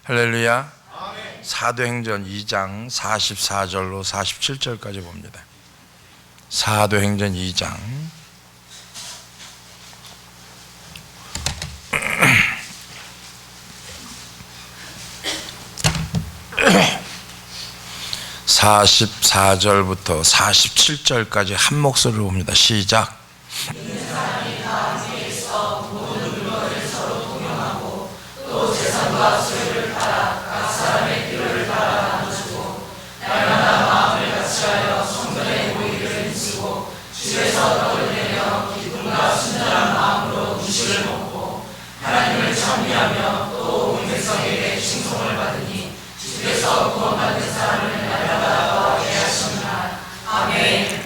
할렐루야. 사도행전 2장 44절로 47절까지 봅니다. 사도행전 2장 44절부터 47절까지 한 목소리로 봅니다. 시작.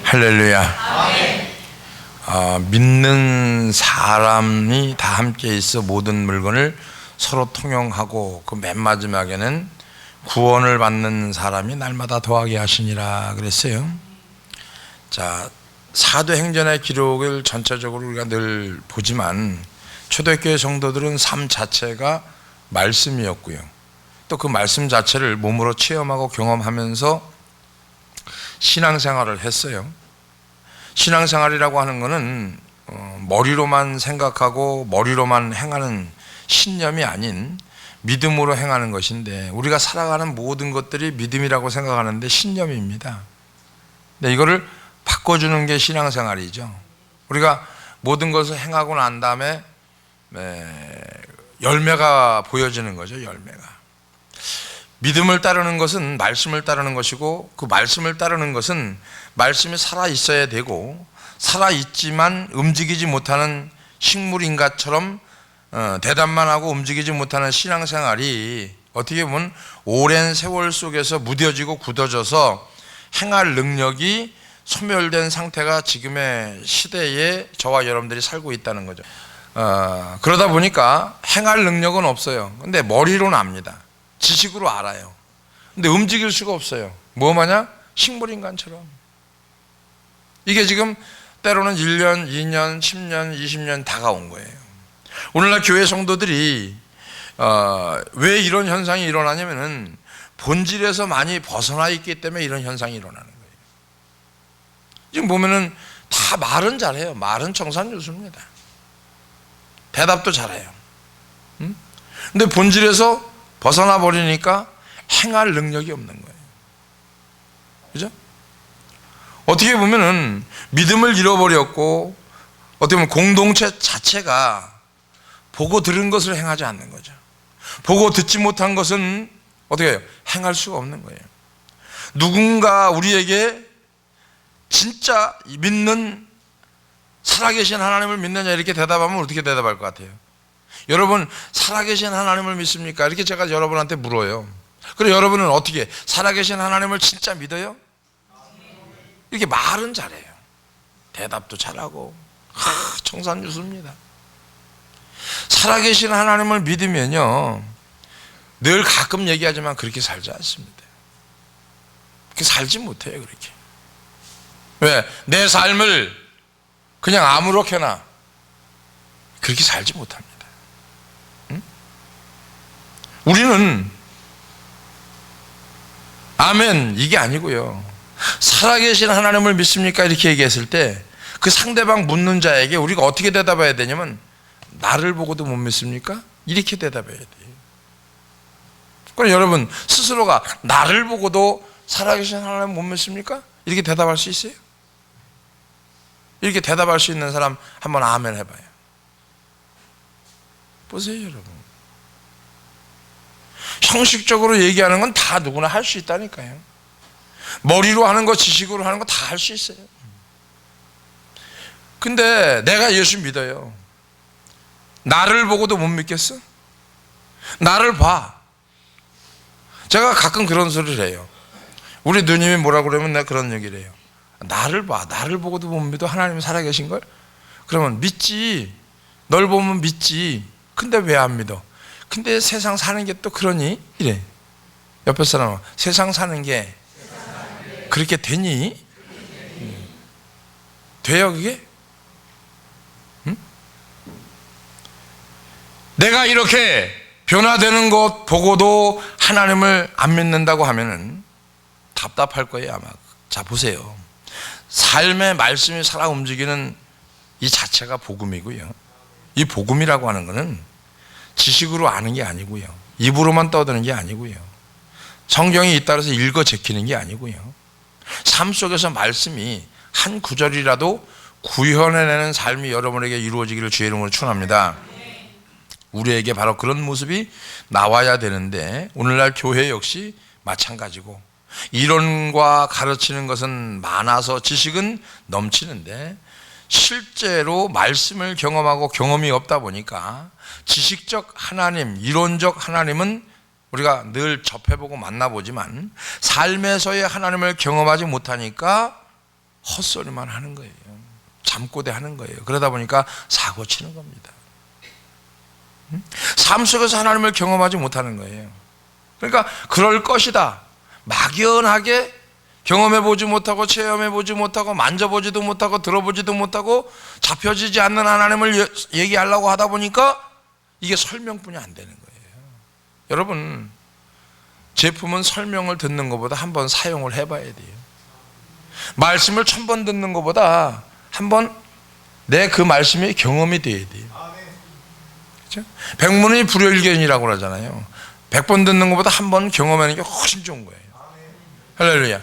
할렐루야. 믿는 사람이 다 함께 있어 모든 물건을 서로 통용하고 그 맨 마지막에는 구원을 받는 사람이 날마다 더하게 하시니라 그랬어요. 자, 사도행전의 기록을 전체적으로 우리가 늘 보지만 초대교회 성도들은 삶 자체가 말씀이었고요. 또 그 말씀 자체를 몸으로 체험하고 경험하면서 신앙생활을 했어요. 신앙생활이라고 하는 것은 머리로만 생각하고 머리로만 행하는 신념이 아닌 믿음으로 행하는 것인데, 우리가 살아가는 모든 것들이 믿음이라고 생각하는데 신념입니다. 근데 이거를 바꿔주는 게 신앙생활이죠. 우리가 모든 것을 행하고 난 다음에 열매가 보여지는 거죠. 열매가. 믿음을 따르는 것은 말씀을 따르는 것이고, 그 말씀을 따르는 것은 말씀이 살아있어야 되고, 살아있지만 움직이지 못하는 식물인가처럼 대답만 하고 움직이지 못하는 신앙생활이 어떻게 보면 오랜 세월 속에서 무뎌지고 굳어져서 행할 능력이 소멸된 상태가 지금의 시대에 저와 여러분들이 살고 있다는 거죠. 그러다 보니까 행할 능력은 없어요. 근데 머리로는 압니다. 지식으로 알아요. 근데 움직일 수가 없어요. 뭐 마냥 식물인간처럼. 이게 지금 때로는 1년, 2년, 10년, 20년 다가온 거예요. 오늘날 교회 성도들이 왜 이런 현상이 일어나냐면은 본질에서 많이 벗어나 있기 때문에 이런 현상이 일어나는 거예요. 지금 보면은 다 말은 잘해요. 말은 청산유수입니다. 대답도 잘해요. 근데 본질에서 벗어나 버리니까 행할 능력이 없는 거예요. 그죠? 어떻게 보면은 믿음을 잃어버렸고, 어떻게 보면 공동체 자체가 보고 들은 것을 행하지 않는 거죠. 보고 듣지 못한 것은 어떻게 해요? 행할 수가 없는 거예요. 누군가 우리에게 진짜 믿는, 살아계신 하나님을 믿느냐 이렇게 대답하면 어떻게 대답할 것 같아요? 여러분 살아계신 하나님을 믿습니까? 이렇게 제가 여러분한테 물어요. 그럼 여러분은 어떻게 살아계신 하나님을 진짜 믿어요? 이렇게 말은 잘해요. 대답도 잘하고 청산유수입니다. 살아계신 하나님을 믿으면요, 늘 가끔 얘기하지만 그렇게 살지 않습니다. 그렇게 살지 못해요. 그렇게. 왜? 내 삶을 그냥 아무렇게나 그렇게 살지 못합니다. 응? 우리는 아멘 이게 아니고요, 살아계신 하나님을 믿습니까? 이렇게 얘기했을 때 그 상대방 묻는 자에게 우리가 어떻게 대답해야 되냐면, 나를 보고도 못 믿습니까? 이렇게 대답해야 돼요. 그럼 여러분 스스로가 나를 보고도 살아계신 하나님 못 믿습니까? 이렇게 대답할 수 있어요? 이렇게 대답할 수 있는 사람 한번 아멘 해봐요. 보세요 여러분. 형식적으로 얘기하는 건 다 누구나 할 수 있다니까요. 머리로 하는 거, 지식으로 하는 거 다 할 수 있어요. 근데 내가 예수 믿어요. 나를 보고도 못 믿겠어? 나를 봐. 제가 가끔 그런 소리를 해요. 우리 누님이 뭐라 그러면 내가 그런 얘기를 해요. 나를 봐. 나를 보고도 못 믿어? 하나님이 살아계신 걸? 그러면 믿지. 널 보면 믿지. 근데 왜 안 믿어? 근데 세상 사는 게 또 그러니? 이래. 옆에 사람은 세상 사는 게 그렇게 되니? 돼요 그게? 응? 내가 이렇게 변화되는 것 보고도 하나님을 안 믿는다고 하면은 답답할 거예요 아마. 자 보세요. 삶의 말씀이 살아 움직이는 이 자체가 복음이고요. 이 복음이라고 하는 것은 지식으로 아는 게 아니고요. 입으로만 떠드는 게 아니고요. 성경이 잇따라서 읽어 제키는 게 아니고요. 삶 속에서 말씀이 한 구절이라도 구현해내는 삶이 여러분에게 이루어지기를 주의 이름으로 축원합니다. 우리에게 바로 그런 모습이 나와야 되는데 오늘날 교회 역시 마찬가지고 이론과 가르치는 것은 많아서 지식은 넘치는데 실제로 말씀을 경험하고 경험이 없다 보니까 지식적 하나님, 이론적 하나님은 우리가 늘 접해보고 만나보지만 삶에서의 하나님을 경험하지 못하니까 헛소리만 하는 거예요. 잠꼬대 하는 거예요. 그러다 보니까 사고 치는 겁니다. 삶 속에서 하나님을 경험하지 못하는 거예요. 그러니까 그럴 것이다. 막연하게 경험해보지 못하고 체험해보지 못하고 만져보지도 못하고 들어보지도 못하고 잡혀지지 않는 하나님을 얘기하려고 하다 보니까 이게 설명뿐이 안 되는 거예요. 여러분, 제품은 설명을 듣는 것보다 한번 사용을 해봐야 돼요. 말씀을 1000번 듣는 것보다 한번 내 그 말씀이 경험이 돼야 돼요. 그렇죠? 백문이 불여일견이라고 그러잖아요. 100번 듣는 것보다 한 번 경험하는 게 훨씬 좋은 거예요. 할렐루야.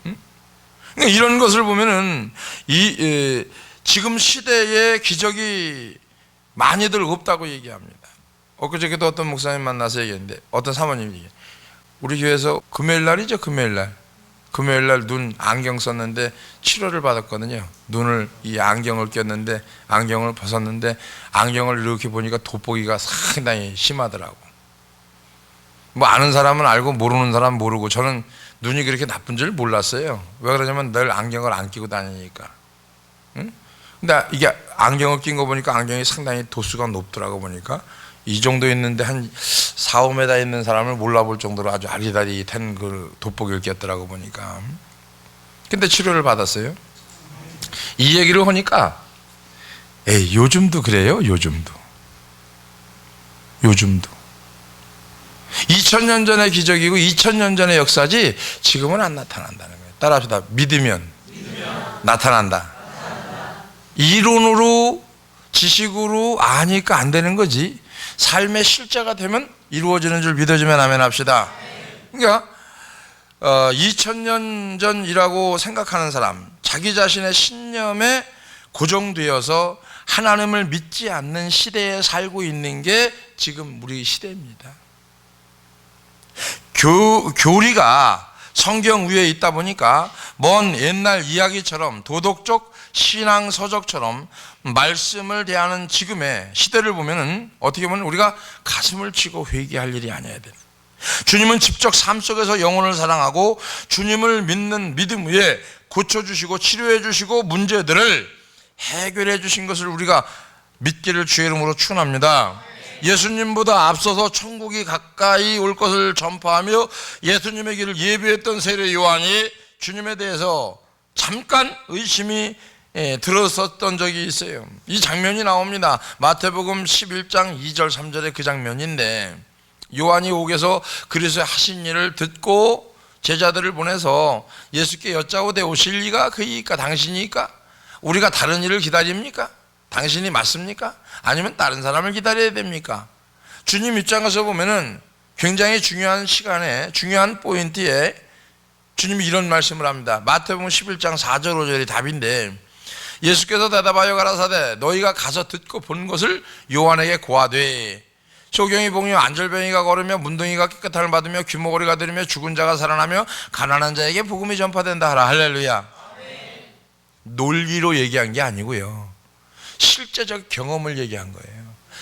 응? 그러니까 이런 것을 보면은 지금 시대에 기적이 많이들 없다고 얘기합니다. 엊그저께도 어떤 목사님 만나서 얘기했는데 어떤 사모님이 얘기해요. 우리 교회에서 금요일 날이죠. 금요일 날 눈 안경 썼는데 치료를 받았거든요. 눈을 이 안경을 꼈는데 안경을 벗었는데 안경을 이렇게 보니까 돋보기가 상당히 심하더라고. 뭐 아는 사람은 알고 모르는 사람은 모르고 저는 눈이 그렇게 나쁜 줄 몰랐어요. 왜 그러냐면 늘 안경을 안 끼고 다니니까. 응? 근데 이게 안경을 낀 거 보니까 안경이 상당히 도수가 높더라고. 보니까 이 정도 있는데 한 4, 5m 있는 사람을 몰라볼 정도로 아주 아리다리한 그 돋보기를 꼈더라고 보니까. 근데 치료를 받았어요. 이 얘기를 하니까 에이 요즘도 그래요. 요즘도 2000년 전의 기적이고 2000년 전의 역사지 지금은 안 나타난다는 거예요. 따라합시다. 믿으면 나타난다. 이론으로 지식으로 아니까 안 되는 거지 삶의 실제가 되면 이루어지는 줄 믿어주면 아멘 합시다. 그러니까 2000년 전이라고 생각하는 사람, 자기 자신의 신념에 고정되어서 하나님을 믿지 않는 시대에 살고 있는 게 지금 우리 시대입니다. 교리가 성경 위에 있다 보니까 먼 옛날 이야기처럼 도덕적 신앙 서적처럼 말씀을 대하는 지금의 시대를 보면은 어떻게 보면 우리가 가슴을 치고 회개할 일이 아니어야 돼요. 주님은 직접 삶 속에서 영혼을 사랑하고 주님을 믿는 믿음 위에 고쳐주시고 치료해주시고 문제들을 해결해 주신 것을 우리가 믿기를 주의 이름으로 축원합니다. 예수님보다 앞서서 천국이 가까이 올 것을 전파하며 예수님의 길을 예비했던 세례 요한이 주님에 대해서 잠깐 의심이 들었었던 적이 있어요. 이 장면이 나옵니다. 마태복음 11장 2절 3절의 그 장면인데 요한이 옥에서 그리스도의 하신 일을 듣고 제자들을 보내서 예수께 여짜오되 오실 이가 그이까 당신이니까 우리가 다른 일을 기다립니까? 당신이 맞습니까? 아니면 다른 사람을 기다려야 됩니까? 주님 입장에서 보면은 굉장히 중요한 시간에 중요한 포인트에 주님이 이런 말씀을 합니다. 마태복음 11장 4절 5절이 답인데 예수께서 대답하여 가라사대 너희가 가서 듣고 본 것을 요한에게 고하되 소경이 복며 안절병이가 걸으며 문둥이가 깨끗함을 받으며 귀머거리가 들으며 죽은 자가 살아나며 가난한 자에게 복음이 전파된다 하라. 할렐루야. 논리로 얘기한 게 아니고요. 실제적 경험을 얘기한 거예요.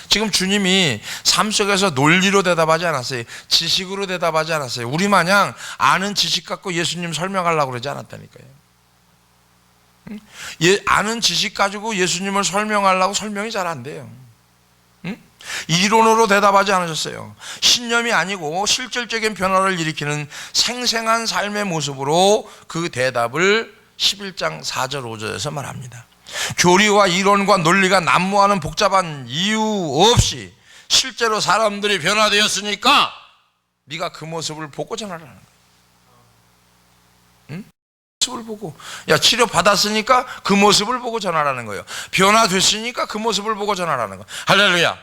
지금 주님이 삶 속에서 논리로 대답하지 않았어요. 지식으로 대답하지 않았어요. 우리 마냥 아는 지식 갖고 예수님 설명하려고 그러지 않았다니까요. 아는 지식 가지고 예수님을 설명하려고 설명이 잘 안 돼요. 이론으로 대답하지 않으셨어요. 신념이 아니고 실질적인 변화를 일으키는 생생한 삶의 모습으로 그 대답을 11장 4절 5절에서 말합니다. 교리와 이론과 논리가 난무하는 복잡한 이유 없이 실제로 사람들이 변화되었으니까 네가 그 모습을 보고 전하라는 거예요. 응? 모습을 보고, 야, 치료 받았으니까 그 모습을 보고 전하라는 거예요. 변화됐으니까 그 모습을 보고 전하라는 거예요. 할렐루야.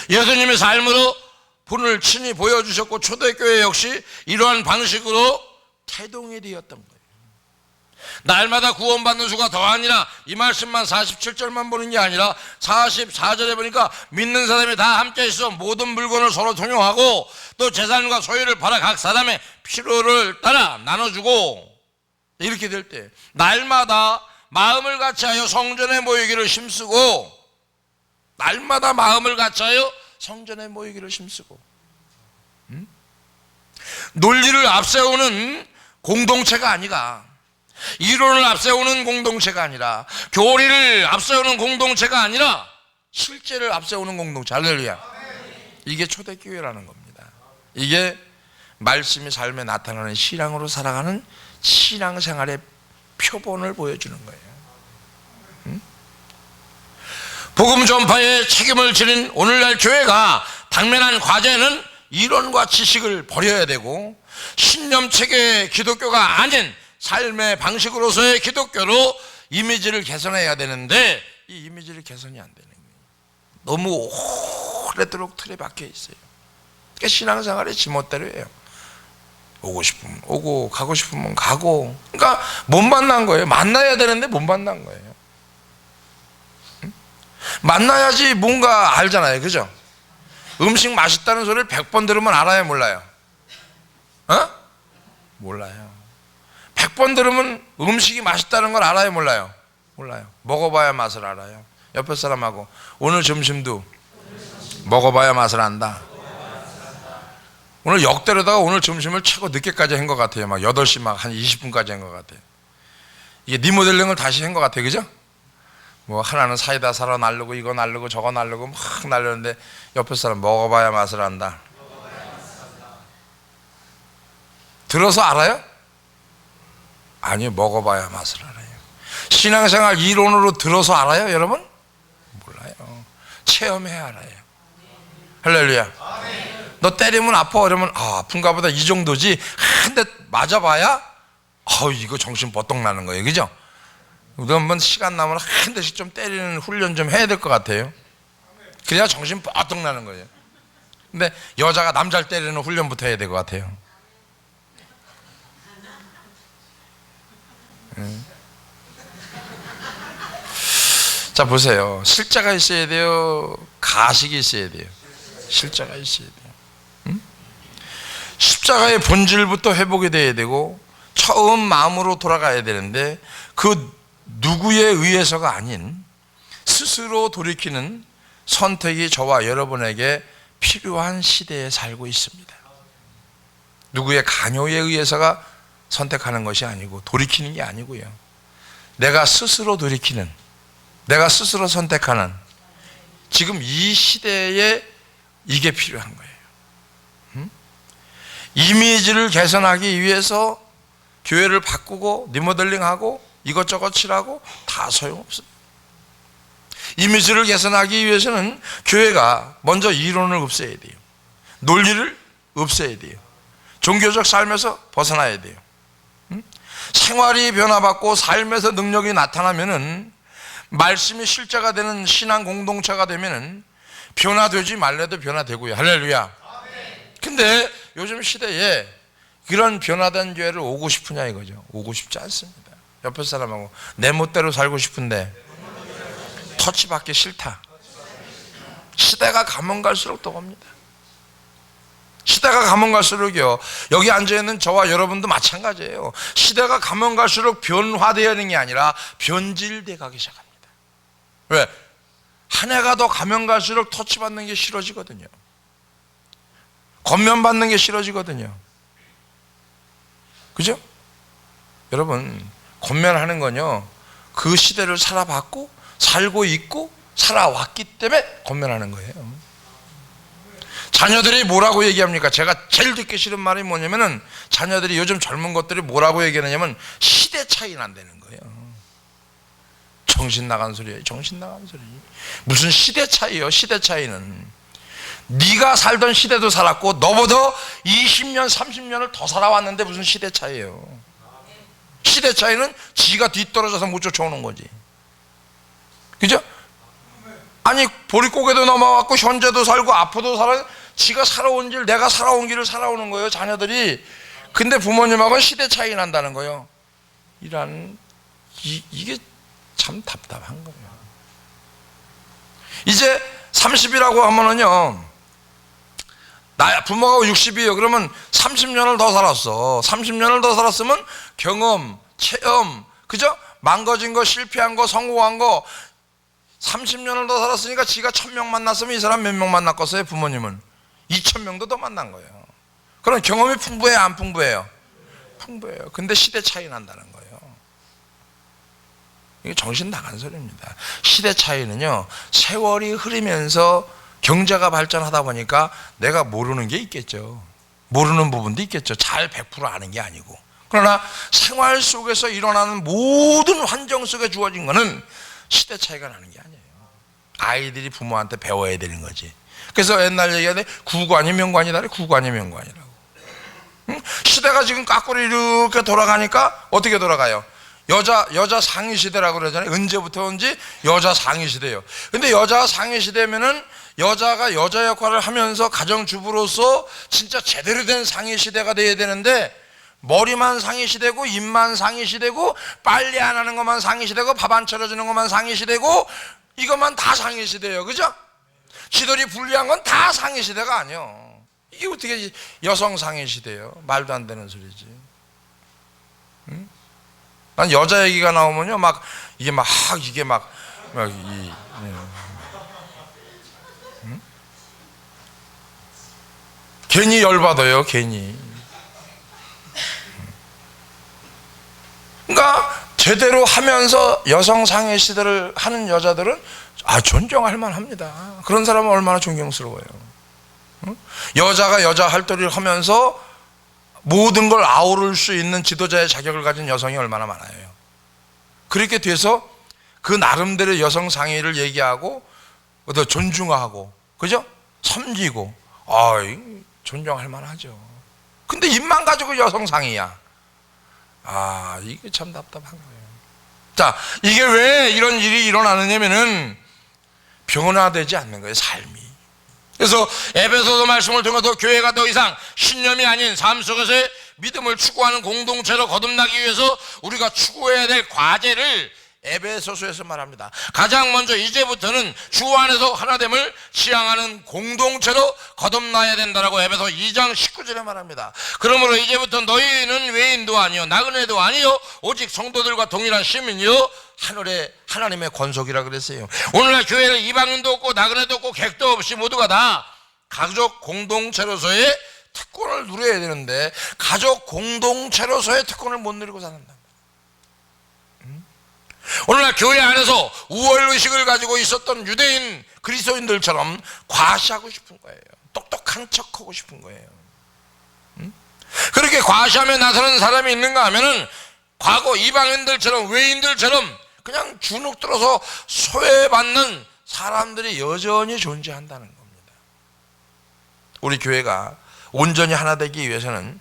예수님의 삶으로 분을 친히 보여주셨고 초대교회 역시 이러한 방식으로 태동이 되었던 거예요. 날마다 구원받는 수가 더 아니라 이 말씀만 47절만 보는 게 아니라 44절에 보니까 믿는 사람이 다 함께 있어 모든 물건을 서로 통용하고 또 재산과 소유를 팔아 각 사람의 필요를 따라 나눠주고, 이렇게 될 때 날마다 마음을 같이하여 성전에 모이기를 힘쓰고, 날마다 마음을 같이하여 성전에 모이기를 힘쓰고, 논리를 앞세우는 공동체가 아니라, 이론을 앞세우는 공동체가 아니라, 교리를 앞세우는 공동체가 아니라 실제를 앞세우는 공동체. 할렐루야. 이게 초대교회라는 겁니다. 이게 말씀이 삶에 나타나는 신앙으로 살아가는 신앙생활의 표본을 보여주는 거예요. 복음 전파에 책임을 지닌 오늘날 교회가 당면한 과제는 이론과 지식을 버려야 되고, 신념체계 기독교가 아닌 삶의 방식으로서의 기독교로 이미지를 개선해야 되는데, 이 이미지를 개선이 안 되는 거예요. 너무 오래도록 틀에 박혀 있어요. 그러니까 신앙생활이 지멋대로 해요. 오고 싶으면 오고 가고 싶으면 가고, 그러니까 못 만난 거예요. 만나야 되는데 못 만난 거예요. 만나야지 뭔가 알잖아요. 그죠? 음식 맛있다는 소리를 100번 들으면 알아요, 몰라요? 몰라요. 100번 들으면 음식이 맛있다는 걸 알아요, 몰라요? 몰라요. 먹어봐야 맛을 알아요. 옆에 사람하고 오늘 점심도 먹어봐야 맛을 안다. 오늘 역대로다가 오늘 점심을 최고 늦게까지 한 것 같아요. 막 8시 막 한 20분까지 한 것 같아요. 이게 리모델링을 다시 한 것 같아요. 그죠? 뭐 하나는 사이다 사러 날르고 이거 날르고 저거 날르고 막 날르는데 옆에 사람 먹어봐야 맛을 안다. 들어서 알아요? 아니요, 먹어봐야 맛을 알아요. 신앙생활 이론으로 들어서 알아요, 여러분? 몰라요. 체험해야 알아요. 할렐루야. 너 때리면 아파. 그러면 아픈가 보다 이 정도지. 한 대 맞아봐야 이거 정신 버떡 나는 거예요. 그죠? 우리 한번 시간 나면 한 대씩 좀 때리는 훈련 좀 해야 될 것 같아요. 그래야 정신 버떡 나는 거예요. 근데 여자가 남자를 때리는 훈련부터 해야 될 것 같아요. 자, 보세요. 실자가 있어야 돼요? 가식이 있어야 돼요? 실자가 있어야 돼요. 십자가의 본질부터 회복이 돼야 되고 처음 마음으로 돌아가야 되는데, 그 누구에 의해서가 아닌 스스로 돌이키는 선택이 저와 여러분에게 필요한 시대에 살고 있습니다. 누구의 강요에 의해서가 선택하는 것이 아니고 돌이키는 게 아니고요. 내가 스스로 돌이키는, 내가 스스로 선택하는, 지금 이 시대에 이게 필요한 거예요. 이미지를 개선하기 위해서 교회를 바꾸고 리모델링하고 이것저것 칠하고 다 소용없어요. 이미지를 개선하기 위해서는 교회가 먼저 이론을 없애야 돼요. 논리를 없애야 돼요. 종교적 삶에서 벗어나야 돼요. 생활이 변화받고 삶에서 능력이 나타나면은, 말씀이 실제가 되는 신앙 공동체가 되면은 변화되지 말래도 변화되고요. 할렐루야. 근데 요즘 시대에 그런 변화된 교회를 오고 싶으냐 이거죠. 오고 싶지 않습니다. 옆에 사람하고 내 멋대로 살고 싶은데 터치받기 싫다. 시대가 가면 갈수록 더 옵니다. 시대가 가면 갈수록요, 여기 앉아있는 저와 여러분도 마찬가지예요. 시대가 가면 갈수록 변화되는 게 아니라 변질돼 가기 시작합니다. 왜? 한 해가 더 가면 갈수록 터치받는 게 싫어지거든요. 겉면받는 게 싫어지거든요. 그죠? 여러분, 겉면하는 건요, 그 시대를 살아봤고 살고 있고 살아왔기 때문에 겉면하는 거예요. 자녀들이 뭐라고 얘기합니까? 제가 제일 듣기 싫은 말이 뭐냐면은, 자녀들이 요즘 젊은 것들이 뭐라고 얘기하냐면 시대 차이 난다는 거예요. 정신 나간 소리예요. 정신 나간 소리. 무슨 시대 차이요? 시대 차이는 네가 살던 시대도 살았고 너보다 20년 30년을 더 살아왔는데 무슨 시대 차이예요. 시대 차이는 지가 뒤떨어져서 못 쫓아오는 거지. 그죠? 아니 보릿고개도 넘어왔고 현재도 살고 앞으로도 살아, 지가 살아온 길, 내가 살아온 길을 살아오는 거예요, 자녀들이. 근데 부모님하고는 시대 차이 난다는 거예요. 이게 참 답답한 거예요. 이제 30이라고 하면은요, 나 부모가 60이에요. 그러면 30년을 더 살았어. 30년을 더 살았으면 경험, 체험, 그죠? 망가진 거, 실패한 거, 성공한 거, 30년을 더 살았으니까 지가 1000명 만났으면 이 사람 몇 명 만났겠어요? 부모님은 2000명도 더 만난 거예요. 그럼 경험이 풍부해요, 안 풍부해요? 풍부해요. 근데 시대 차이 난다는 거예요. 이게 정신 나간 소리입니다. 시대 차이는요, 세월이 흐르면서 경제가 발전하다 보니까 내가 모르는 게 있겠죠. 모르는 부분도 있겠죠. 잘 100% 아는 게 아니고. 그러나 생활 속에서 일어나는 모든 환경 속에 주어진 거는 시대 차이가 나는 게 아니에요. 아이들이 부모한테 배워야 되는 거지. 그래서 옛날 얘기하는데 구관이 명관이다. 구관이 명관이라고. 응? 시대가 지금 거꾸로 이렇게 돌아가니까 어떻게 돌아가요? 여자 상위 시대라고 그러잖아요. 언제부터인지 여자 상위 시대예요. 근데 여자 상위 시대면은 여자가 여자 역할을 하면서 가정주부로서 진짜 제대로 된 상위 시대가 돼야 되는데, 머리만 상위 시대고 입만 상위 시대고 빨래 안 하는 것만 상위 시대고 밥 안 차려주는 것만 상위 시대고 이것만 다 상위 시대예요. 그죠? 지들이 불리한 건 다 상위 시대가 아니에요. 이게 어떻게 여성 상위 시대예요? 말도 안 되는 소리지. 응? 난 여자 얘기가 나오면요, 괜히 열받아요, 괜히. 그러니까 제대로 하면서 여성 상해 시대를 하는 여자들은 존경할 만합니다. 그런 사람은 얼마나 존경스러워요. 응? 여자가 여자 할도리를 하면서 모든 걸 아우를 수 있는 지도자의 자격을 가진 여성이 얼마나 많아요. 그렇게 돼서 그 나름대로 여성 상의를 얘기하고 또 존중하고, 그죠? 섬기고, 존경할 만하죠. 근데 입만 가지고 여성 상의야. 이게 참 답답한 거예요. 자, 이게 왜 이런 일이 일어나느냐면은 변화되지 않는 거예요, 삶이. 그래서 에베소서 말씀을 통해서 교회가 더 이상 신념이 아닌 삶 속에서의 믿음을 추구하는 공동체로 거듭나기 위해서 우리가 추구해야 될 과제를 에베소서에서 말합니다. 가장 먼저 이제부터는 주 안에서 하나됨을 지향하는 공동체로 거듭나야 된다라고 에베소 2장 19절에 말합니다. 그러므로 이제부터 너희는 외인도 아니요 나그네도 아니요 오직 성도들과 동일한 시민이요 하늘의 하나님의 권속이라 그랬어요. 오늘날 교회는 이방인도 없고 나그네도 없고 객도 없이 모두가 다 가족 공동체로서의 특권을 누려야 되는데, 가족 공동체로서의 특권을 못 누리고 산다. 오늘날 교회 안에서 우월의식을 가지고 있었던 유대인 그리스도인들처럼 과시하고 싶은 거예요. 똑똑한 척하고 싶은 거예요. 그렇게 과시하며 나서는 사람이 있는가 하면은 과거 이방인들처럼 외인들처럼 그냥 주눅 들어서 소외받는 사람들이 여전히 존재한다는 겁니다. 우리 교회가 온전히 하나 되기 위해서는,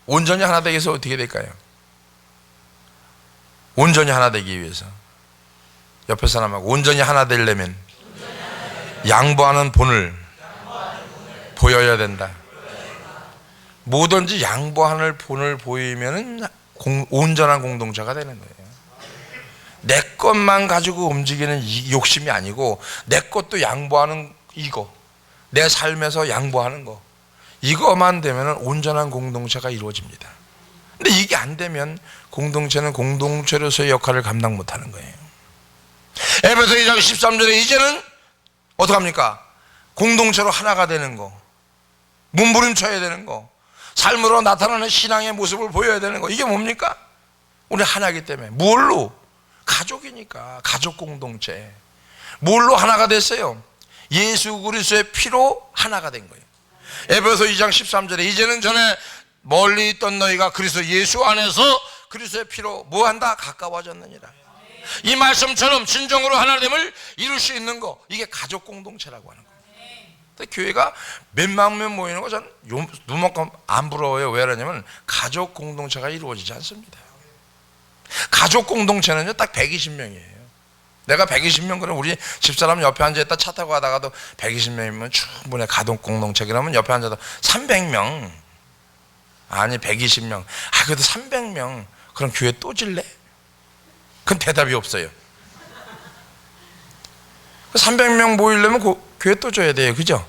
온전히 하나 되기 위해서 어떻게 될까요? 온전히 하나 되기 위해서 옆에 사람하고 온전히 하나 되려면 양보하는 본을 보여야 된다. 뭐든지 양보하는 본을 보이면 온전한 공동체가 되는 거예요. 내 것만 가지고 움직이는 욕심이 아니고 내 것도 양보하는 이거, 내 삶에서 양보하는 거, 이거만 되면 온전한 공동체가 이루어집니다. 근데 이게 안 되면 공동체는 공동체로서의 역할을 감당 못하는 거예요. 에베소 2장 13절에 이제는 어떡합니까? 공동체로 하나가 되는 거, 몸부림쳐야 되는 거, 삶으로 나타나는 신앙의 모습을 보여야 되는 거, 이게 뭡니까? 우리 하나이기 때문에. 뭘로? 가족이니까. 가족 공동체. 뭘로 하나가 됐어요? 예수 그리스도의 피로 하나가 된 거예요. 에베소 2장 13절에 이제는 전에 멀리 있던 너희가 그리스도 예수 안에서 그리스도의 피로 뭐한다? 가까워졌느니라. 이 말씀처럼 진정으로 하나됨을 이룰 수 있는 거, 이게 가족 공동체라고 하는 거예요. 교회가 몇만 명 모이는 거 저는 눈만큼 안 부러워요. 왜 그러냐면 가족 공동체가 이루어지지 않습니다. 가족 공동체는요 딱 120명이에요. 내가 120명 그러면 우리 집사람 옆에 앉아있다 차 타고 가다가도 120명이면 충분해. 가족 공동체 그러면 옆에 앉아도 300명 아니 120명 그래도 300명 그럼 교회 또 질래? 그건 대답이 없어요. 300명 모이려면 교회 또 줘야 돼요. 그죠?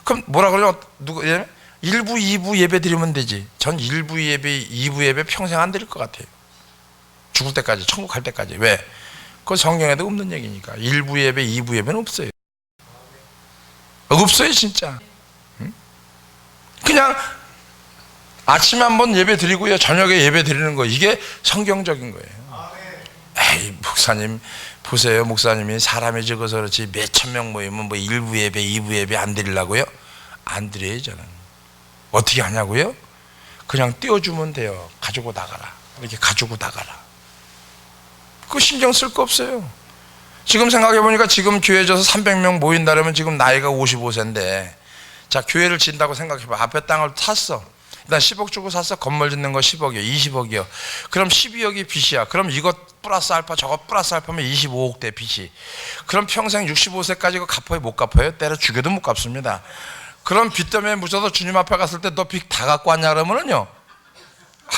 그럼 뭐라 그러죠? 누가 1부 2부 예배 드리면 되지. 전 1부 예배 2부 예배 평생 안 드릴 것 같아요. 죽을 때까지 천국 갈 때까지. 왜? 그건 성경에도 없는 얘기니까. 1부 예배 2부 예배는 없어요. 없어요 진짜. 그냥 아침에 한번 예배 드리고요 저녁에 예배 드리는 거 이게 성경적인 거예요. 에이 목사님 보세요. 목사님이 사람이 적어서 그렇지 몇천 명 모이면 뭐 1부 예배 2부 예배 안 드리려고요? 안 드려요 저는. 어떻게 하냐고요? 그냥 띄워주면 돼요. 가지고 나가라. 이렇게 가지고 나가라. 그거 신경 쓸 거 없어요. 지금 생각해보니까 지금 교회 져서 300명 모인다면 지금 나이가 55세인데 자 교회를 진다고 생각해봐. 앞에 땅을 샀어. 일단 10억 주고 샀어. 건물 짓는 거 10억이요 20억이요 그럼 12억이 빚이야. 그럼 이것 플러스 알파 저것 플러스 알파면 25억대 빚이. 그럼 평생 65세까지 이거 갚아요 못 갚아요? 때려 죽여도 못 갚습니다. 그럼 빚 때문에 묻어서 주님 앞에 갔을 때 너 빚 다 갖고 왔냐 그러면은요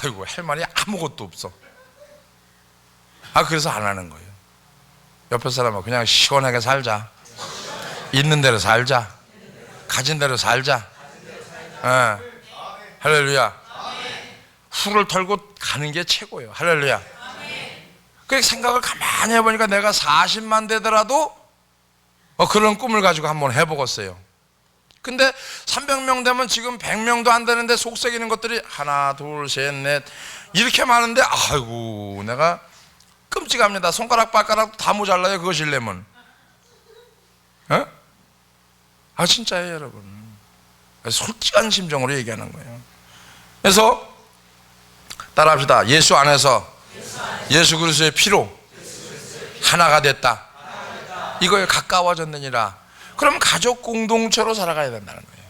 아이고 할 말이 아무것도 없어. 그래서 안 하는 거예요. 옆에 사람은 그냥 시원하게 살자. 있는 대로 살자. 가진 대로 살자. 할렐루야. 후를 털고 가는 게 최고예요. 할렐루야. 그 생각을 가만히 해보니까 내가 40만 되더라도 그런 꿈을 가지고 한번 해보겠어요. 근데 300명 되면 지금 100명도 안 되는데 속썩이는 것들이 하나 둘 셋 넷 이렇게 많은데 아이고 내가 끔찍합니다. 손가락 발가락 다 모자라요 그거 실려면. 진짜예요 여러분. 솔직한 심정으로 얘기하는 거예요. 그래서 따라합시다. 예수 안에서 예수 그리스도의 피로 하나가 됐다. 이거에 가까워졌느니라. 그럼 가족 공동체로 살아가야 된다는 거예요.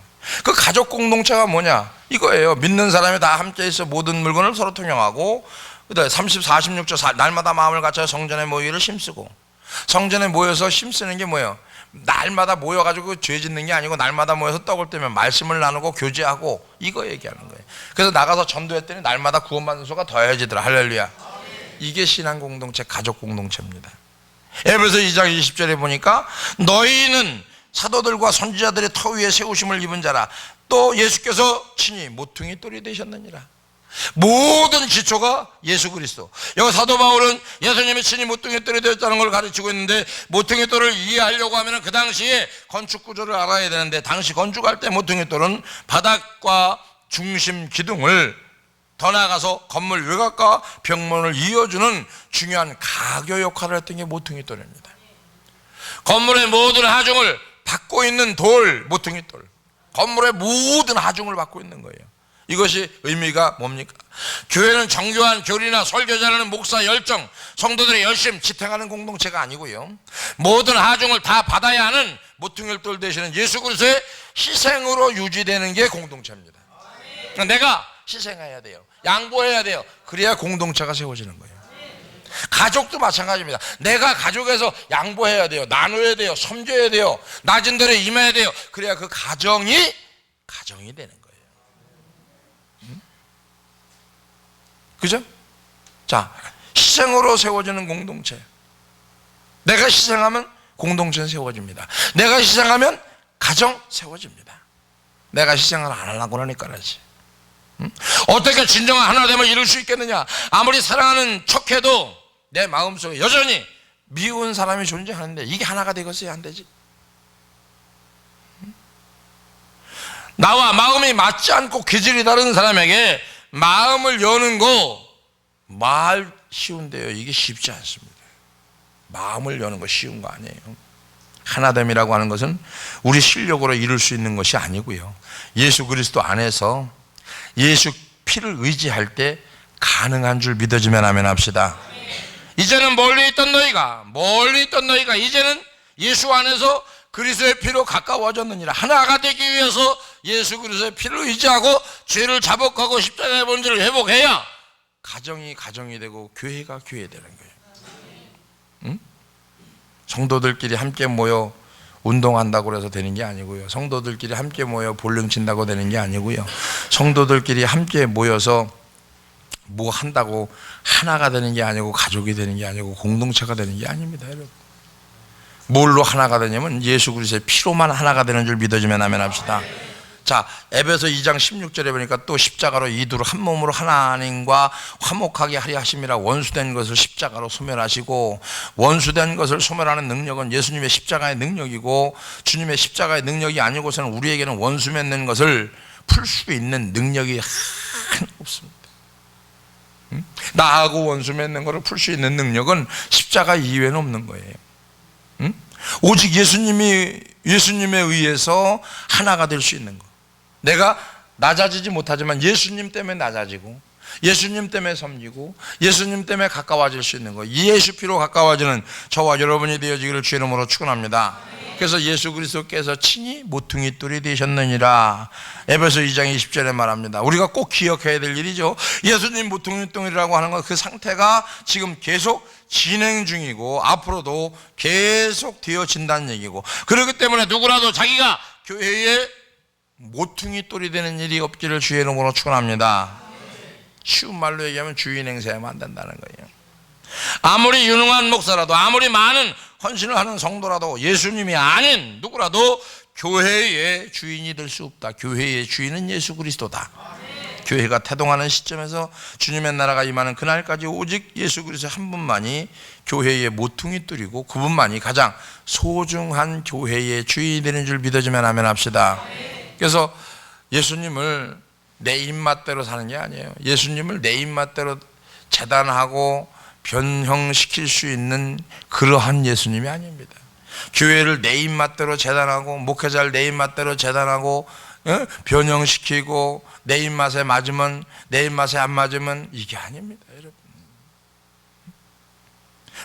그 가족 공동체가 뭐냐? 이거예요. 믿는 사람이 다 함께 있어 모든 물건을 서로 통용하고 46절 날마다 마음을 갖춰 성전에 모이기를 힘쓰고. 성전에 모여서 힘쓰는 게 뭐예요? 날마다 모여가지고 죄 짓는 게 아니고 날마다 모여서 떡을 떼면 말씀을 나누고 교제하고 이거 얘기하는 거예요. 그래서 나가서 전도했더니 날마다 구원받는 수가 더해지더라. 할렐루야. 이게 신앙 공동체 가족 공동체입니다. 에베소 2장 20절에 보니까 너희는 사도들과 선지자들의 터 위에 세우심을 입은 자라. 또 예수께서 친히 모퉁이 돌이 되셨느니라. 모든 기초가 예수 그리스도. 여기 사도 바울은 예수님이 친히 모퉁이 돌이 되었다는 걸 가르치고 있는데 모퉁이 돌을 이해하려고 하면 그 당시에 건축 구조를 알아야 되는데 당시 건축할 때 모퉁이 돌은 바닥과 중심 기둥을 더 나아가서 건물 외곽과 벽면을 이어주는 중요한 가교 역할을 했던 게 모퉁이 돌입니다. 건물의 모든 하중을 받고 있는 돌, 모퉁이 돌. 건물의 모든 하중을 받고 있는 거예요. 이것이 의미가 뭡니까? 교회는 정교한 교리나 설교 잘하는 목사 열정, 성도들의 열심, 지탱하는 공동체가 아니고요. 모든 하중을 다 받아야 하는 모퉁이 돌 되시는 예수 그리스도의 희생으로 유지되는 게 공동체입니다. 내가 희생해야 돼요. 양보해야 돼요. 그래야 공동체가 세워지는 거예요. 가족도 마찬가지입니다. 내가 가족에서 양보해야 돼요. 나눠야 돼요. 섬겨야 돼요. 낮은 데에 임해야 돼요. 그래야 그 가정이 되는 거예요. 그죠? 자, 희생으로 세워지는 공동체. 내가 희생하면 공동체는 세워집니다. 내가 희생하면 가정 세워집니다. 내가 희생을 안 하려고 그러니까 그러지. 어떻게 진정한 하나됨을 이룰 수 있겠느냐? 아무리 사랑하는 척해도 내 마음속에 여전히 미운 사람이 존재하는데 이게 하나가 되겠어야 안 되지. 나와 마음이 맞지 않고 기질이 다른 사람에게 마음을 여는 거 말 쉬운데요. 이게 쉽지 않습니다. 마음을 여는 거 쉬운 거 아니에요. 하나됨이라고 하는 것은 우리 실력으로 이룰 수 있는 것이 아니고요. 예수 그리스도 안에서 예수 피를 의지할 때 가능한 줄 믿어주면 아멘 합시다. 이제는 멀리 있던 너희가 이제는 예수 안에서 그리스도의 피로 가까워졌느니라. 하나가 되기 위해서 예수 그리스도의 피를 의지하고 죄를 자복하고 십자가의 본질을 회복해야 가정이 되고 교회가 되는 거예요. 응? 성도들끼리 함께 모여 운동한다고 해서 되는 게 아니고요. 성도들끼리 함께 모여 볼링 친다고 되는 게 아니고요. 성도들끼리 함께 모여서 뭐 한다고 하나가 되는 게 아니고 가족이 되는 게 아니고 공동체가 되는 게 아닙니다, 여러분. 뭘로 하나가 되냐면 예수 그리스도의 피로만 하나가 되는 줄 믿어주면 아멘 합시다. 자, 에베소 2장 16절에 보니까 또 십자가로 이두로 한 몸으로 하나님과 화목하게 하려 하심이라. 원수된 것을 십자가로 소멸하시고, 원수된 것을 소멸하는 능력은 예수님의 십자가의 능력이고, 주님의 십자가의 능력이 아니고서는 우리에게는 원수 맺는 것을 풀 수 있는 능력이 하나 없습니다. 나하고 원수 맺는 것을 풀 수 있는 능력은 십자가 이외에는 없는 거예요. 오직 예수님에 의해서 하나가 될 수 있는 거. 내가 낮아지지 못하지만 예수님 때문에 낮아지고, 예수님 때문에 섬기고, 예수님 때문에 가까워질 수 있는 거. 예수 피로 가까워지는 저와 여러분이 되어지기를 주의 이름으로 축원합니다. 그래서 예수 그리스도께서 친히 모퉁이 돌이 되셨느니라. 에베소 2장 20절에 말합니다. 우리가 꼭 기억해야 될 일이죠. 예수님 모퉁이 돌이라고 하는 건 그 상태가 지금 계속 진행 중이고 앞으로도 계속 되어진다는 얘기고, 그렇기 때문에 누구라도 자기가 교회에 모퉁이 돌이 되는 일이 없기를 주의 이름으로 축원합니다. 쉬운 말로 얘기하면 주인 행세하면 안 된다는 거예요. 아무리 유능한 목사라도, 아무리 많은 헌신을 하는 성도라도, 예수님이 아닌 누구라도 교회의 주인이 될 수 없다. 교회의 주인은 예수 그리스도다. 교회가 태동하는 시점에서 주님의 나라가 임하는 그날까지 오직 예수 그리스도 한 분만이 교회의 모퉁이 돌이고, 그분만이 가장 소중한 교회의 주인이 되는 줄 믿어주면 아멘 합시다. 그래서 예수님을 내 입맛대로 사는 게 아니에요. 예수님을 내 입맛대로 재단하고 변형시킬 수 있는 그러한 예수님이 아닙니다. 교회를 내 입맛대로 재단하고, 목회자를 내 입맛대로 재단하고, 변형시키고, 내 입맛에 맞으면, 내 입맛에 안 맞으면 이게 아닙니다, 여러분.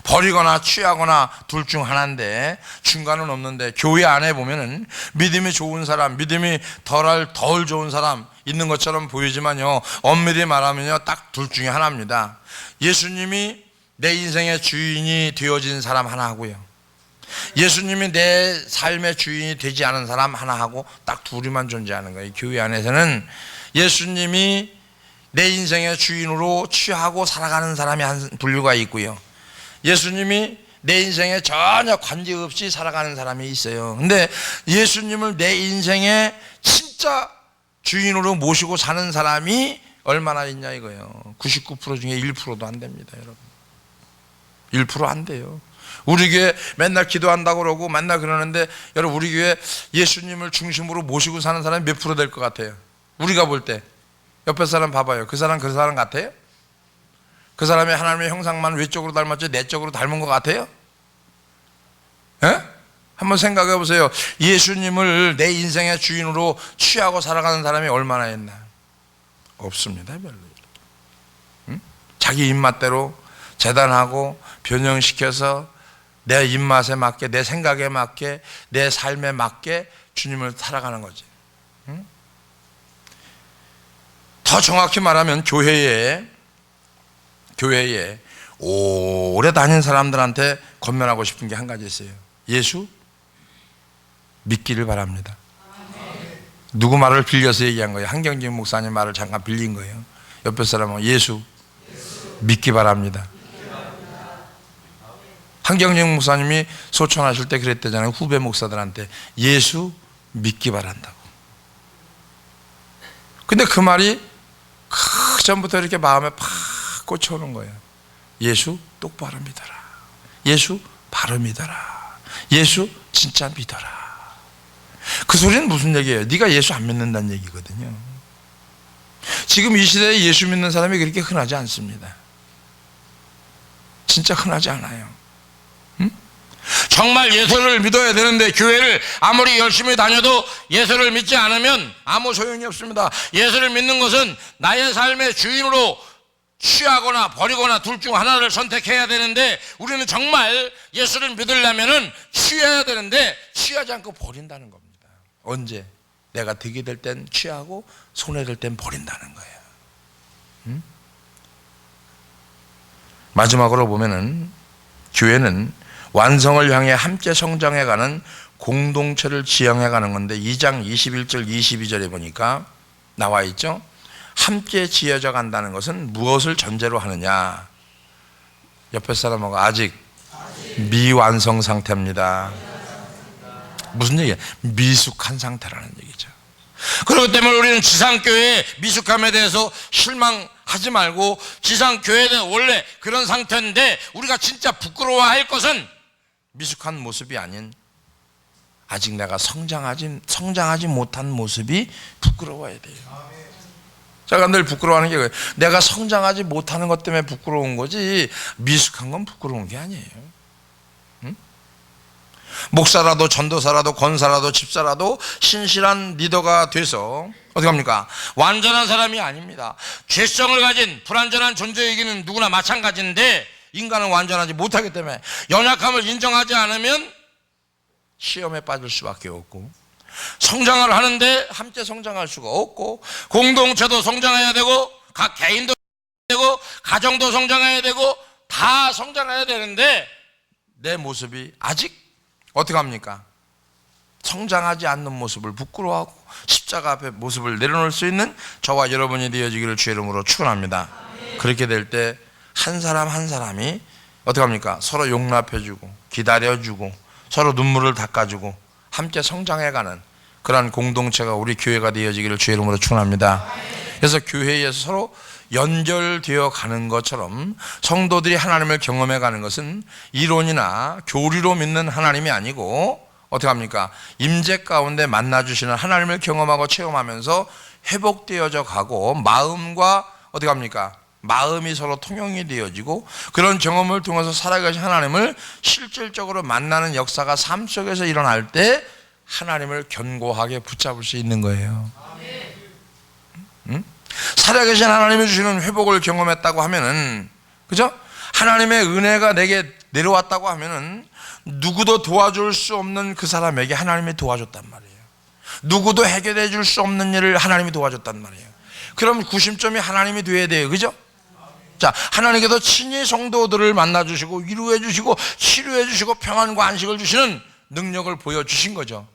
버리거나 취하거나 둘 중 하나인데 중간은 없는데, 교회 안에 보면은 믿음이 좋은 사람, 믿음이 덜 좋은 사람 있는 것처럼 보이지만요, 엄밀히 말하면요 딱 둘 중에 하나입니다. 예수님이 내 인생의 주인이 되어진 사람 하나 하고요, 예수님이 내 삶의 주인이 되지 않은 사람 하나 하고, 딱 둘이만 존재하는 거예요. 교회 안에서는 예수님이 내 인생의 주인으로 취하고 살아가는 사람이 한 분류가 있고요, 예수님이 내 인생에 전혀 관계없이 살아가는 사람이 있어요. 근데 예수님을 내 인생의 진짜 주인으로 모시고 사는 사람이 얼마나 있냐 이거예요. 99% 중에 1%도 안 됩니다, 여러분. 1% 안 돼요. 우리 교회 맨날 기도한다고 그러고 맨날 그러는데, 여러분 우리 교회 예수님을 중심으로 모시고 사는 사람이 몇 프로 될 것 같아요? 우리가 볼 때 옆에 사람 봐봐요. 그 사람 같아요? 그 사람이 하나님의 형상만 외적으로 닮았지 내적으로 닮은 것 같아요? 예? 한번 생각해 보세요. 예수님을 내 인생의 주인으로 취하고 살아가는 사람이 얼마나 있나? 없습니다, 별로. 응? 자기 입맛대로 재단하고 변형시켜서 내 입맛에 맞게, 내 생각에 맞게, 내 삶에 맞게 주님을 살아가는 거지. 응? 더 정확히 말하면 교회에 오래 다닌 사람들한테 권면하고 싶은 게 한 가지 있어요. 예수 믿기를 바랍니다. 누구 말을 빌려서 얘기한 거예요? 한경진 목사님 말을 잠깐 빌린 거예요. 옆에 사람은 예수 믿기 바랍니다. 한경진 목사님이 소천하실 때 그랬대잖아요. 후배 목사들한테 예수 믿기 바란다고. 근데 그 말이 그 전부터 이렇게 마음에 팍 꽂혀오는 거예요. 예수 똑바로 믿어라. 예수 바로 믿어라. 예수 진짜 믿어라. 그 소리는 무슨 얘기예요? 네가 예수 안 믿는다는 얘기거든요. 지금 이 시대에 예수 믿는 사람이 그렇게 흔하지 않습니다. 진짜 흔하지 않아요. 응? 정말 예수를 믿어야 되는데 교회를 아무리 열심히 다녀도 예수를 믿지 않으면 아무 소용이 없습니다. 예수를 믿는 것은 나의 삶의 주인으로 취하거나 버리거나 둘 중 하나를 선택해야 되는데, 우리는 정말 예수를 믿으려면은 취해야 되는데 취하지 않고 버린다는 겁니다. 언제? 내가 득이 될 땐 취하고 손해될 땐 버린다는 거예요. 응? 마지막으로 보면은 교회는 완성을 향해 함께 성장해가는 공동체를 지향해가는 건데, 2장 21절 22절에 보니까 나와 있죠. 함께 지어져 간다는 것은 무엇을 전제로 하느냐? 옆에 사람하고 아직 미완성 상태입니다. 무슨 얘기야? 미숙한 상태라는 얘기죠. 그렇기 때문에 우리는 지상교회의 미숙함에 대해서 실망하지 말고, 지상교회는 원래 그런 상태인데 우리가 진짜 부끄러워할 것은 미숙한 모습이 아닌, 아직 내가 성장하지 못한 모습이 부끄러워야 돼요. 제가 늘 부끄러워하는 게 그래요. 내가 성장하지 못하는 것 때문에 부끄러운 거지, 미숙한 건 부끄러운 게 아니에요. 응? 목사라도 전도사라도 권사라도 집사라도 신실한 리더가 돼서 어떻게 합니까? 완전한 사람이 아닙니다. 죄성을 가진 불완전한 존재이기는 누구나 마찬가지인데, 인간은 완전하지 못하기 때문에 연약함을 인정하지 않으면 시험에 빠질 수밖에 없고, 성장을 하는데 함께 성장할 수가 없고, 공동체도 성장해야 되고 각 개인도 되고 가정도 성장해야 되고 다 성장해야 되는데, 내 모습이 아직 어떻게 합니까? 성장하지 않는 모습을 부끄러워하고 십자가 앞에 모습을 내려놓을 수 있는 저와 여러분이 되어지기를 주의 이름으로 축원합니다. 그렇게 될 때 한 사람 한 사람이 어떻게 합니까? 서로 용납해주고 기다려주고 서로 눈물을 닦아주고 함께 성장해가는 그러한 공동체가 우리 교회가 되어지기를 주의 이름으로 축원합니다. 그래서 교회에서 서로 연결되어 가는 것처럼 성도들이 하나님을 경험해 가는 것은 이론이나 교리로 믿는 하나님이 아니고 어떻게 합니까? 임재 가운데 만나주시는 하나님을 경험하고 체험하면서 회복되어져 가고, 마음과 어떻게 합니까? 마음이 서로 통용이 되어지고, 그런 경험을 통해서 살아가신 하나님을 실질적으로 만나는 역사가 삶 속에서 일어날 때 하나님을 견고하게 붙잡을 수 있는 거예요. 응? 살아계신 하나님이 주시는 회복을 경험했다고 하면은, 그죠? 하나님의 은혜가 내게 내려왔다고 하면은 누구도 도와줄 수 없는 그 사람에게 하나님이 도와줬단 말이에요. 누구도 해결해 줄 수 없는 일을 하나님이 도와줬단 말이에요. 그럼 구심점이 하나님이 돼야 돼요. 그죠? 자, 하나님께서 친히 성도들을 만나주시고 위로해 주시고 치료해 주시고 평안과 안식을 주시는 능력을 보여주신 거죠.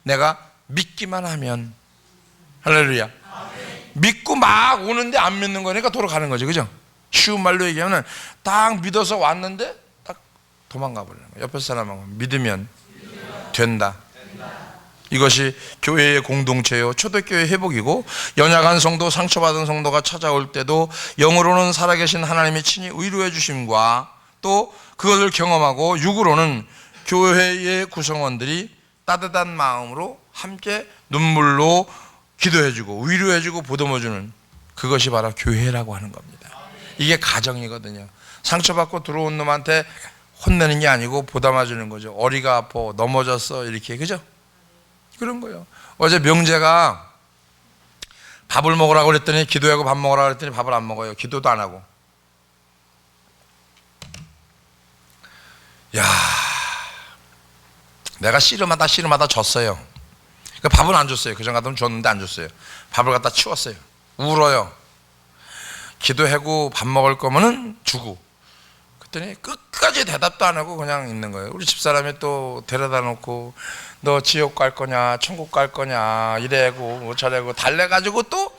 내가 믿기만 하면. 할렐루야. 믿고 막 오는데 안 믿는 거니까 돌아가는 거죠. 그죠? 쉬운 말로 얘기하면 딱 믿어서 왔는데 딱 도망가 버리는 거예요. 옆에 사람하고 믿으면 된다. 이것이 교회의 공동체요, 초대교회 회복이고, 연약한 성도, 상처받은 성도가 찾아올 때도 영으로는 살아계신 하나님이 친히 위로해 주심과 또 그것을 경험하고, 육으로는 교회의 구성원들이 따뜻한 마음으로 함께 눈물로 기도해주고 위로해주고 보듬어주는, 그것이 바로 교회라고 하는 겁니다. 이게 가정이거든요. 상처받고 들어온 놈한테 혼내는 게 아니고 보담아주는 거죠. 어리가 아파, 넘어졌어, 이렇게. 그죠? 그런 거예요. 어제 명재가 밥을 먹으라고 그랬더니, 기도하고 밥 먹으라고 그랬더니 밥을 안 먹어요. 기도도 안 하고. 야, 내가 씨름하다 졌어요. 그러니까 밥은 안 줬어요. 그전 같으면 줬는데 안 줬어요. 밥을 갖다 치웠어요. 울어요. 기도하고 밥 먹을 거면은 주고. 그랬더니 끝까지 대답도 안 하고 그냥 있는 거예요. 우리 집사람이 또 데려다 놓고, 너 지옥 갈 거냐 천국 갈 거냐 이래고 뭐 저래고 달래가지고, 또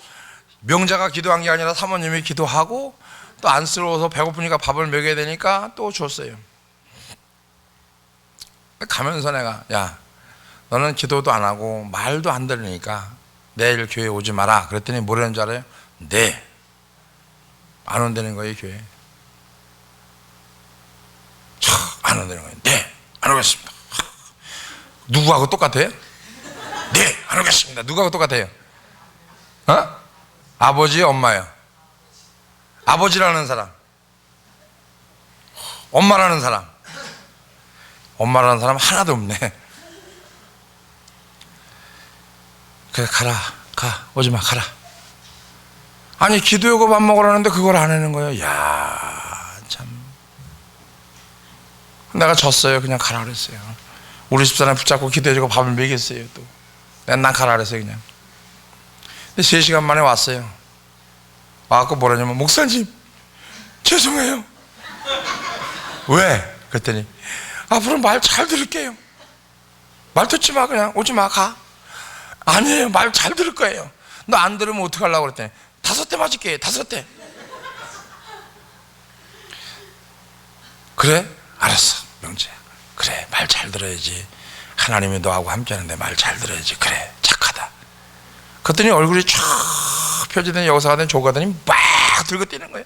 명자가 기도한 게 아니라 사모님이 기도하고, 또 안쓰러워서 배고프니까 밥을 먹여야 되니까 또 줬어요. 가면서 내가, 야, 너는 기도도 안 하고 말도 안 들으니까 내일 교회 오지 마라. 그랬더니 뭐라는 줄 알아요? 네. 안 온다는 거예요. 교회 안 온다는 거예요. 네, 안 오겠습니다. 누구하고 똑같아요? 네, 안 오겠습니다. 누구하고 똑같아요? 아버지, 엄마요? 아버지라는 사람, 엄마라는 사람. 엄마라는 사람 하나도 없네. 그래, 가라, 가, 오지마, 가라. 아니 기도하고 밥 먹으라는데 그걸 안 하는 거예요. 야, 참. 내가 졌어요. 그냥 가라 그랬어요. 우리 집사람 붙잡고 기도해주고 밥을 먹였어요. 또 난 가라 그랬어요. 그냥. 근데 3시간 만에 왔어요. 와갖고 뭐라냐면, 목사님 죄송해요. 왜? 그랬더니 앞으로 말 잘 들을게요. 말 듣지 마. 그냥 오지 마. 가. 아니에요, 말 잘 들을 거예요. 너 안 들으면 어떡하려고 그랬더니 5대 맞을게. 5대. 그래? 알았어 명재야. 그래, 말 잘 들어야지. 하나님이 너하고 함께 하는데 말 잘 들어야지. 그래, 착하다. 그랬더니 얼굴이 쫙 펴지더니 여기서 가더니 저기 가더니 막 들고 뛰는 거예요.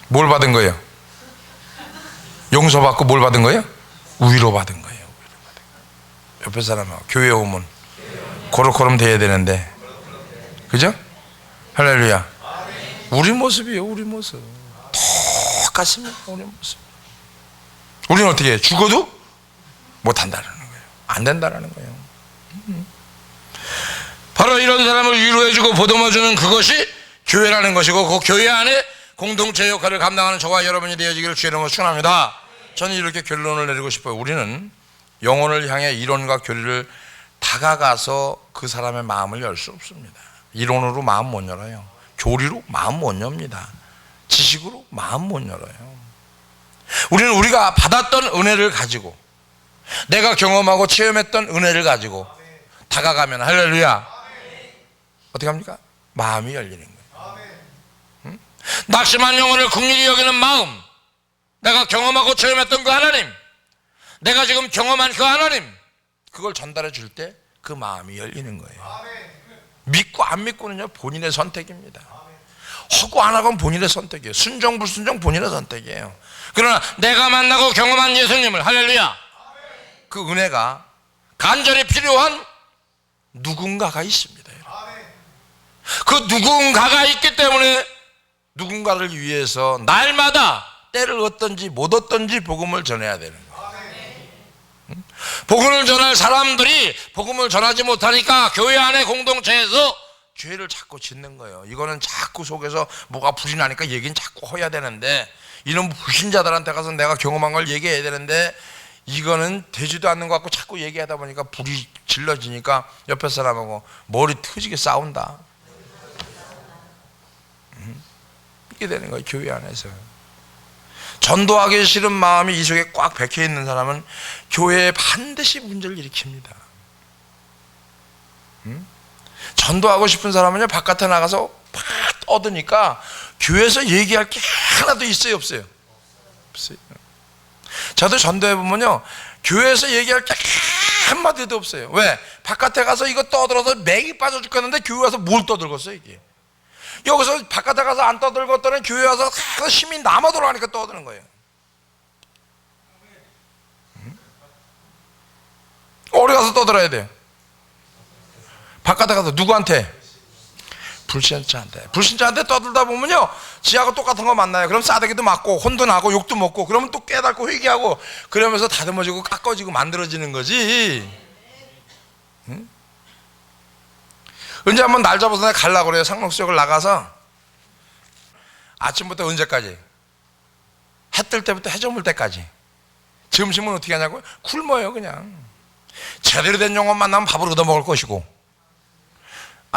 뭘 받은 거예요? 용서받고 뭘 받은 거예요? 위로 받은 거예요. 옆에 사람하고 교회 오면 고렇고름 돼야 되는데, 그죠? 할렐루야. 우리 모습이에요. 우리 모습 똑같습니다. 우리 모습. 우리는 어떻게 해? 죽어도 못한다는 거예요. 안 된다는 거예요. 바로 이런 사람을 위로해주고 보듬어주는 그것이 교회라는 것이고, 그 교회 안에 공동체 역할을 감당하는 저와 여러분이 되어지기를 주의 이름으로 축원합니다. 저는 이렇게 결론을 내리고 싶어요. 우리는 영혼을 향해 이론과 교리를 다가가서 그 사람의 마음을 열 수 없습니다. 이론으로 마음 못 열어요. 교리로 마음 못 엽니다. 지식으로 마음 못 열어요. 우리는 우리가 받았던 은혜를 가지고, 내가 경험하고 체험했던 은혜를 가지고 다가가면, 할렐루야, 어떻게 합니까? 마음이 열리는 거예요. 낙심한 영혼을 긍휼히 여기는 마음, 내가 경험하고 체험했던 그 하나님, 내가 지금 경험한 그 하나님, 그걸 전달해 줄 때 그 마음이 열리는 거예요. 믿고 안 믿고는요, 본인의 선택입니다. 하고 안 하고는 본인의 선택이에요. 순종 불순종 본인의 선택이에요. 그러나 내가 만나고 경험한 예수님을, 할렐루야, 그 은혜가 간절히 필요한 누군가가 있습니다. 그 누군가가 있기 때문에 누군가를 위해서 날마다 때를 얻든지 못 얻든지 복음을 전해야 되는 거예요. 복음을 전할 사람들이 복음을 전하지 못하니까 교회 안의 공동체에서 죄를 자꾸 짓는 거예요. 이거는 자꾸 속에서 뭐가 불이 나니까 얘기는 자꾸 해야 되는데, 이런 불신자들한테 가서 내가 경험한 걸 얘기해야 되는데, 이거는 되지도 않는 것 같고 자꾸 얘기하다 보니까 불이 질러지니까 옆에 사람하고 머리 터지게 싸운다. 이게 되는 거예요. 교회 안에서. 전도하기 싫은 마음이 이 속에 꽉 박혀 있는 사람은 교회에 반드시 문제를 일으킵니다. 전도하고 싶은 사람은요, 바깥에 나가서 팍 떠드니까 교회에서 얘기할 게 하나도 있어요, 없어요? 없어요. 저도 전도해보면요, 교회에서 얘기할 게 한마디도 없어요. 왜? 바깥에 가서 이거 떠들어서 맥이 빠져 죽겠는데 교회 와서 뭘 떠들겠어요, 이게? 여기서 바깥에 가서 안 떠들었더니 교회 와서 힘이 남아 돌아가니까 떠드는 거예요. 어디 가서 떠들어야 돼요? 바깥에 가서 누구한테? 불신자한테. 불신자한테 떠들다 보면요, 지하고 똑같은 거 만나요. 그럼 싸대기도 맞고 혼도 나고 욕도 먹고, 그러면 또 깨닫고 회개하고, 그러면서 다듬어지고 깎아지고 만들어지는 거지. 응? 언제 한번 날 잡아서 내가 가려고 그래요. 상록수역을 나가서 아침부터 언제까지? 해 뜰 때부터 해 저물 때까지. 점심은 어떻게 하냐고요? 굶어요. 그냥 제대로 된 영혼 만나면 밥을 얻어먹을 것이고,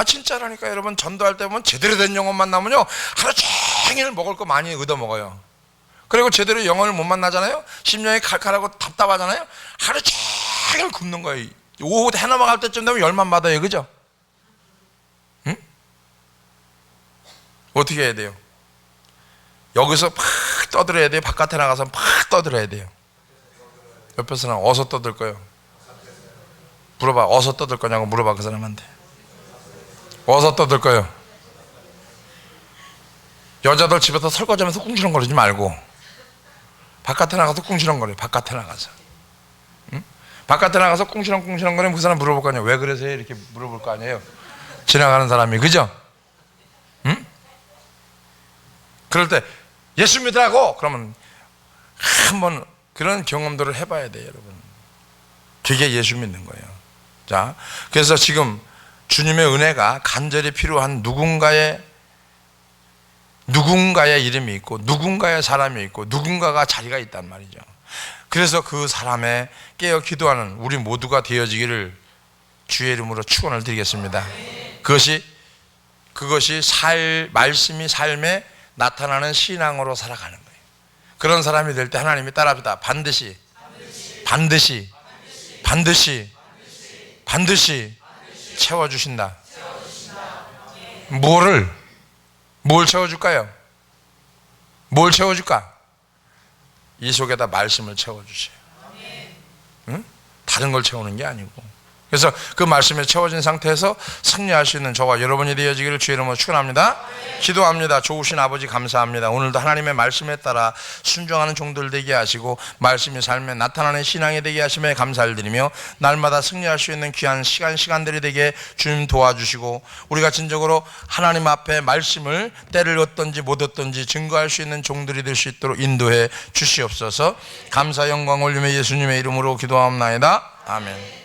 진짜라니까. 여러분, 전도할 때 보면 제대로 된 영혼 만나면요, 하루 종일 먹을 거 많이 얻어먹어요. 그리고 제대로 영혼을 못 만나잖아요. 심령이 칼칼하고 답답하잖아요. 하루 종일 굶는 거예요. 오후 해 넘어갈 때쯤 되면 열만 받아요. 그죠? 응? 어떻게 해야 돼요? 여기서 팍 떠들어야 돼요? 바깥에 나가서 팍 떠들어야 돼요? 옆에 사람 어디서 떠들 거예요? 물어봐. 어디서 떠들 거냐고 물어봐. 그 사람한테 어디서 떠들 거예요? 여자들 집에서 설거지하면서 꿍시렁거리지 말고 바깥에 나가서 꿍시렁거려요. 바깥에 나가서. 응? 바깥에 나가서 꿍시렁거리면 그 사람 물어볼 거 아니에요. 왜 그러세요? 이렇게 물어볼 거 아니에요. 지나가는 사람이. 그죠? 응? 그럴 때 예수 믿으라고 그러면 한번 그런 경험들을 해봐야 돼요. 여러분. 그게 예수 믿는 거예요. 자, 그래서 지금 주님의 은혜가 간절히 필요한 누군가의 이름이 있고 누군가의 사람이 있고 누군가가 자리가 있단 말이죠. 그래서 그 사람에 깨어 기도하는 우리 모두가 되어지기를 주의 이름으로 축원을 드리겠습니다. 그것이 말씀이 삶에 나타나는 신앙으로 살아가는 거예요. 그런 사람이 될 때 하나님이 따라합니다. 반드시 채워주신다. 뭘 채워줄까요? 뭘 채워줄까? 이 속에다 말씀을 채워주세요. 응? 다른 걸 채우는 게 아니고. 그래서 그 말씀에 채워진 상태에서 승리할 수 있는 저와 여러분이 되어지기를 주의 이름으로 축원합니다. 기도합니다. 좋으신 아버지 감사합니다. 오늘도 하나님의 말씀에 따라 순종하는 종들 되게 하시고 말씀이 삶에 나타나는 신앙이 되게 하심에 감사를 드리며 날마다 승리할 수 있는 귀한 시간들이 되게 주님 도와주시고 우리가 진정으로 하나님 앞에 말씀을 때를 얻든지 못 얻든지 증거할 수 있는 종들이 될 수 있도록 인도해 주시옵소서. 감사 영광 올리며 예수님의 이름으로 기도하옵나이다. 아멘.